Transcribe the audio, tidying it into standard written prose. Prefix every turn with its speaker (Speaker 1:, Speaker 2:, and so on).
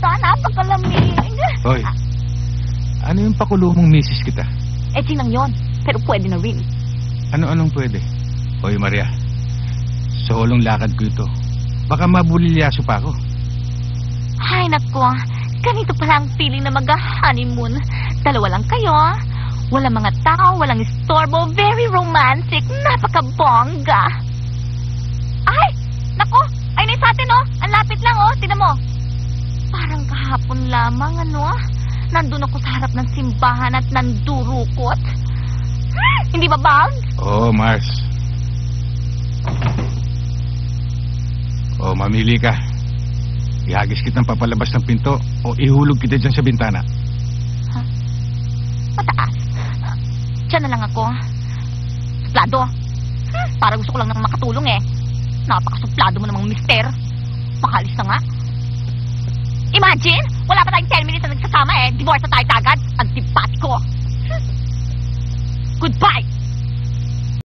Speaker 1: puta, napakalamig.
Speaker 2: Hoy, ano yung pakulo mong misis kita?
Speaker 1: Sinang yon, pero pwede na rin.
Speaker 2: Ano-anong pwede? Hoy, Maria, solong lakad ko ito. Baka mabulilyaso pa ako.
Speaker 1: Ay, nako. Ganito pala ang feeling na mag-honeymoon. Dalawa lang kayo. Walang mga tao, walang istorbo. Very romantic. Napakabongga. Ay, nako. Ay, na sa atin, oh. Ang lapit lang, oh. Tingnan mo. Parang kahapon lamang, ano? Nandun ako sa harap ng simbahan at nandurukot. Hindi ba, Bang?
Speaker 2: Oo, Mars. O, mamili ka. Ihagis kitang papalabas ng pinto o ihulog kita dyan sa bintana.
Speaker 1: Mataas. Diyan na lang ako. Suplado. Para gusto ko lang nang makatulong eh. Napakasuplado mo namang mister. Makalis na nga. Imagine, wala pa tayong 10 minutes na nagsasama eh. Divorce na tayo agad. Antipatiko. Goodbye.